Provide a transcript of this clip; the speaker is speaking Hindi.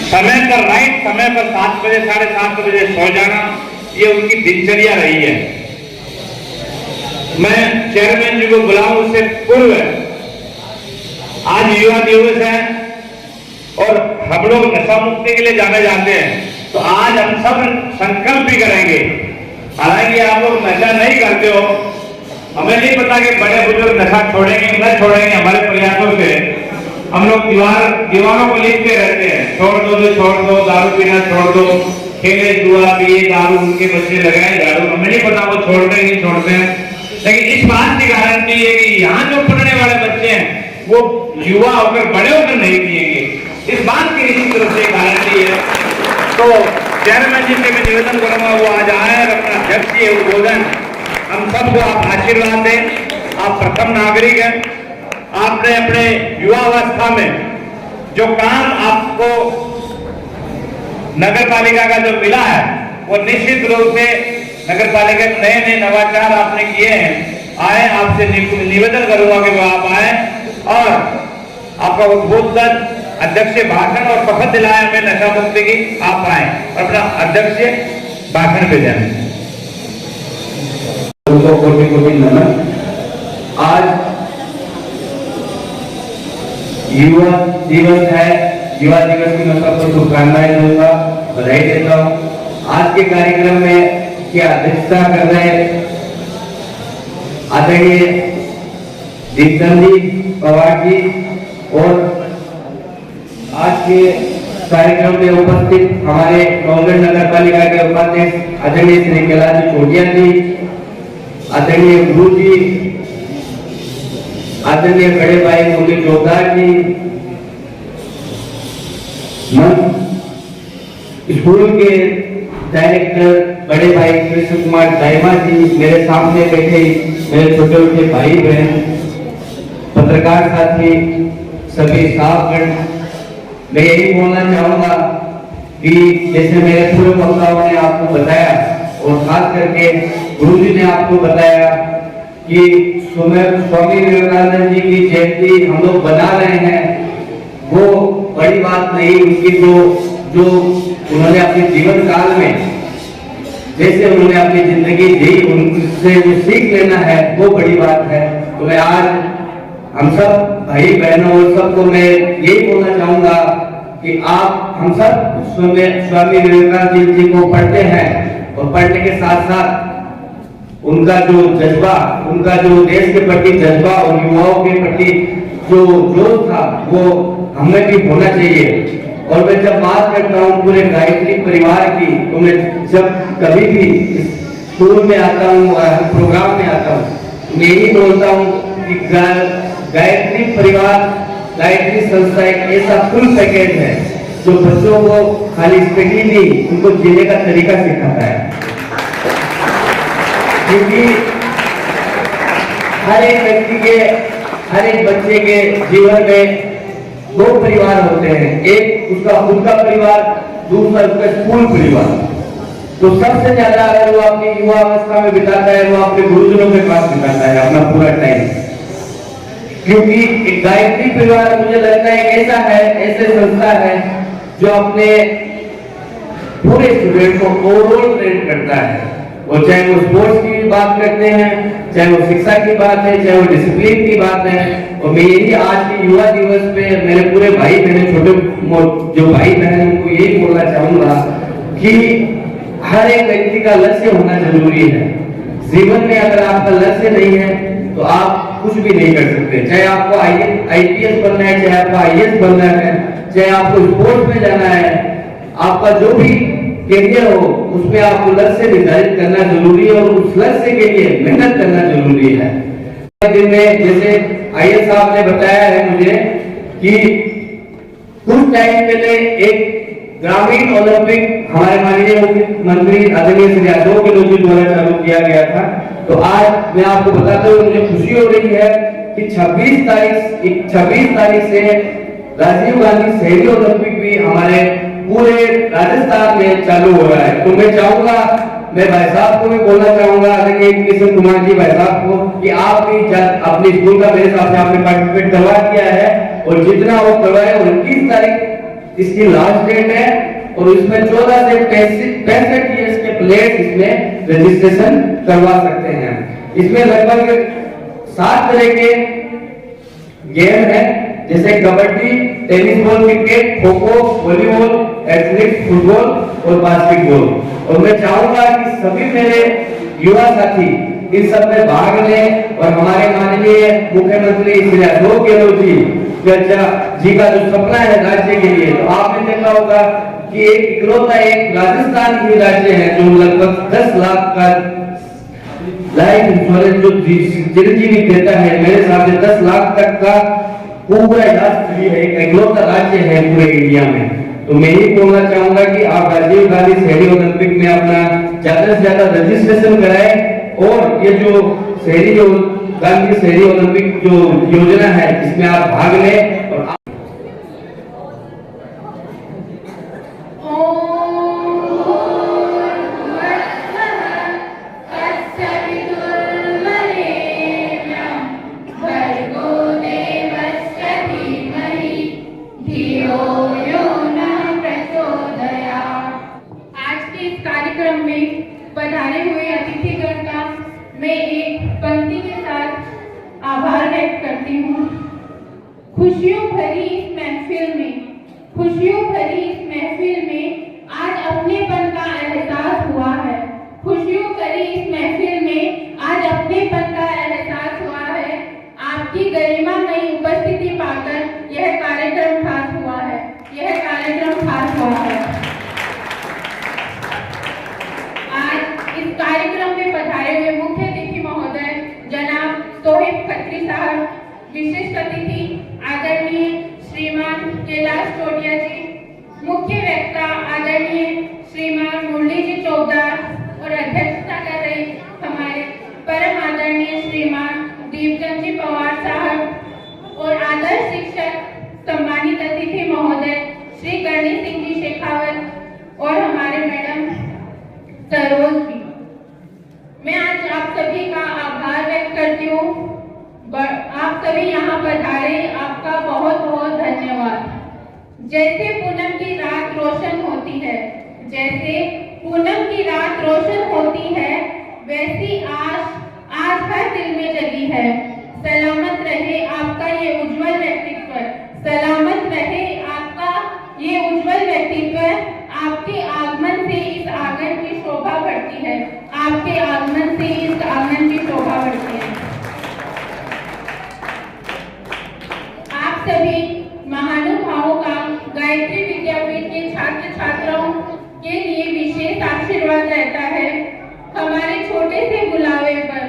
समय पर राइट समय पर 7 बजे 7:30 बजे सो जाना, ये उनकी दिनचर्या रही है। मैं चेयरमैन जी को बुलाऊं उससे पूर्व आज युवा दिवस है और हम लोग नशा मुक्ति के लिए जाने जाते हैं, तो आज हम सब संकल्प भी करेंगे। हालांकि आप लोग नशा नहीं करते हो, हमें नहीं पता कि बड़े बुजुर्ग नशा छोड़ेंगे न छोड़ेंगे। हमारे प्रयासों से हम लोग दीवारों को लिखते रहते हैं, छोड़ दो तो छोड़ दो, दारू पीना छोड़ दो, खेले जुआ पिए दारू, उनके बच्चे लगाए झाड़ू, हमें नहीं पता वो छोड़ते हैं नहीं छोड़ते हैं। लेकिन इस बात की गारंटी है कि यहाँ जो पढ़ने वाले बच्चे हैं वो युवा होकर बड़े होकर नहीं पिएंगे, इस बात की निश्चित रूप से गारंटी है। तो चेयरमैन जी से मैं निवेदन करूंगा वो आज आए और अपना अध्यक्षीय उद्बोधन हम सबको आप आशीर्वाद दें। आप प्रथम नागरिक हैं, आपने अपने युवावस्था में जो काम आपको नगर पालिका का जो मिला है वो निश्चित रूप से नगर पालिका के नए नए नवाचार आपने किए हैं। आए, आपसे निवेदन करूंगा कि वो आप आए और आपका उद्बोधन, अध्यक्ष भाषण और शपथ दिलाए हमें नशा मुक्ति की, आप आए और अपना अध्यक्ष भाषण पे जाए। कोटि नमन। आज युवा दिवस है, युवा दिवस की मैं सबको शुभकामनाएं दूंगा, बधाई देता हूँ। आज के कार्यक्रम में की अध्यक्षता कर रहे आदरणीय दीपचंद पवार जी और आज के कार्यक्रम में उपस्थित हमारे कांग्रेस नगर पालिका के उपाध्यक्ष आदरणीय श्री कैलाश चोटिया जी, आदरणीय गुरु जी, आदरणीय बड़े भाई मुरली चौधार जी, स्कूल के डायरेक्टर बड़े भाई कृष्ण कुमार दाइमा जी, मेरे सामने बैठे मेरे छोटे छोटे भाई बहन, पत्रकार साथी, सभी साथगण, मैं यही बोलना चाहूंगा कि जैसे मेरे पूर्व वक्ताओं ने आपको बताया और खास करके गुरु जी ने आपको बताया कि स्वामी विवेकानंद जी की जयंती हम लोग बना रहे हैं, वो बड़ी बात नहीं। उनकी जो उन्होंने अपने जीवन काल में जैसे उन्होंने अपनी जिंदगी दी, उनसे जो सीख लेना है वो बड़ी बात है। तो मैं आज हम सब भाई बहनों और सबको मैं यही बोलना चाहूंगा कि आप हम सब स्वामी विवेकानंद जी को पढ़ते हैं और पढ़ने के साथ साथ उनका जो जज्बा, उनका जो देश के प्रति जज्बा और युवाओं के प्रति जो जोश था वो हमें भी होना चाहिए। और मैं जब बात करता हूँ पूरे गायत्री परिवार की, तो मैं जब कभी भी स्कूल में आता हूँ, प्रोग्राम में आता हूँ, मैं यही बोलता हूँ कि गायत्री परिवार, गायत्री संस्था एक ऐसा फुल पैकेज है जो बच्चों को खाली स्टडी नहीं, उनको जीने का तरीका सिखाता है। क्योंकि हर एक व्यक्ति के, हर एक बच्चे के जीवन में दो परिवार होते हैं, एक उसका खुद का परिवार, दूसरा उसका स्कूल परिवार। तो सबसे ज्यादा अगर वो अपनी युवा अवस्था में बिताता है वो अपने गुरुजनों के पास बिताता है अपना पूरा टाइम। क्योंकि एक गायत्री परिवार मुझे लगता है एक ऐसा है, ऐसे संस्था है जो अपने पूरे स्टूडेंट को ओवरऑल ट्रेन करता है। वो चाहे वो स्पोर्ट्स की बात करते हैं, चाहे वो शिक्षा की बात है, चाहे वो डिसिप्लिन की बात है। और मैं यही आज के युवा दिवस पे मेरे पूरे भाई बहन, छोटे जो भाई बहन, उनको यही बोलना चाहूंगा कि हर एक व्यक्ति का लक्ष्य होना जरूरी है। जीवन में अगर आपका लक्ष्य नहीं है तो आप कुछ भी नहीं कर सकते। चाहे आपको आईपीएस बनना है, चाहे आपको आईएएस बनना है, चाहे आपको स्पोर्ट्स में जाना है, आपका जो भी करियर हो उसमें आपको लक्ष्य निर्धारित करना जरूरी है और उस लक्ष्य के लिए मेहनत करना जरूरी है। दिन में जैसे आईएएस साहब ने बताया है मुझे कि कुछ टाइम पहले एक ग्रामीण ओलंपिक हमारे माननीय मुख्यमंत्री आदरणीय श्री यादव के लोगों द्वारा चालू किया गया था। तो आज मैं आपको बताते हुए मुझे खुशी हो रही है कि 26 तारीख से राजीव गांधी शहरी ओलंपिक भी हमारे पूरे राजस्थान में चालू हो रहा है। तो मैं चाहूंगा, मैं भाई साहब को भी बोलना चाहूंगा, आदरणीय कृष्ण कुमार जी भाई साहब को, कि आप भी अपने स्कूल का मेरे हिसाब से आपने पार्टिसिपेट करवा दिया है और जितना वो करवाए, और इसकी लास्ट डेट है और इसमें 14 से 65 ईयर्स के प्लेयर्स इसमें रजिस्ट्रेशन करवा सकते हैं। इसमें लगभग 7 तरह के गेम है, जैसे kabaddi, tennis ball, cricket, kho kho, volleyball, athletics, football और बास्केटबॉल। और मैं चाहूंगा कि सभी मेरे युवा साथी इस सब में भाग लें और हमारे माननीय मुख्यमंत्री श्री अशोक गहलोत जी का जो सपना है राज्य के लिए, तो आपने देखा होगा कि एक इकलौता एक राजस्थान ही राज्य है जो लगभग 10 लाख का लाइफ इंश्योरेंस जो चिरंजीवी देता है। मेरे हिसाब से 10 लाख तक का पूरा इलाज फ्री है, एक इकलौता राज्य है पूरे इंडिया में। तो मैं ही बोलना चाहूंगा कि आप राजीव गांधी शहरी ओलंपिक में अपना ज्यादा से ज्यादा रजिस्ट्रेशन कराएं और ये जो गांधी शहरी ओलंपिक जो योजना है इसमें आप भाग लें। और कार्यक्रम में पधारे हुए अतिथिगण का मैं एक पंक्ति के साथ आभार व्यक्त करती हूँ। खुशियों भरी इस महफिल में आज अपनेपन का एहसास हुआ है। खुशियों भरी इस महफिल में आज अपनेपन का एहसास हुआ है। आपकी गरिमामयी उपस्थिति पाकर यह कार्यक्रम खास हुआ है। इस कार्यक्रम में पधारे हुए मुख्य अतिथि महोदय जनाब सोहेब खत्री साहब, विशिष्ट अतिथि आदरणीय श्रीमान कैलाश टोडिया जी, मुख्य वक्ता आदरणीय श्रीमान मुरली जी चौबदार और अध्यक्षता कर रहे हमारे परम आदरणीय श्रीमान दीपचंद जी पवार साहब और आदर्श शिक्षक सम्मानित अतिथि महोदय श्री करणी सिंह जी शेखावत और हमारे मैडम सरोज जी। मैं आज आप सभी का आभार व्यक्त करती हूँ। आप सभी यहाँ पधारे, आपका बहुत बहुत धन्यवाद। जैसे पूनम की रात रोशन होती है, वैसी आज हर दिल में जगी है। सलामत रहे आपका ये उज्जवल व्यक्तित्व, आपके आगमन से इस आंगन की शोभा बढ़ती है। आप सभी महानुभावों का गायत्री विद्यापीठ के छात्र छात्राओं के लिए विशेष आशीर्वाद रहता है। हमारे छोटे से बुलावे पर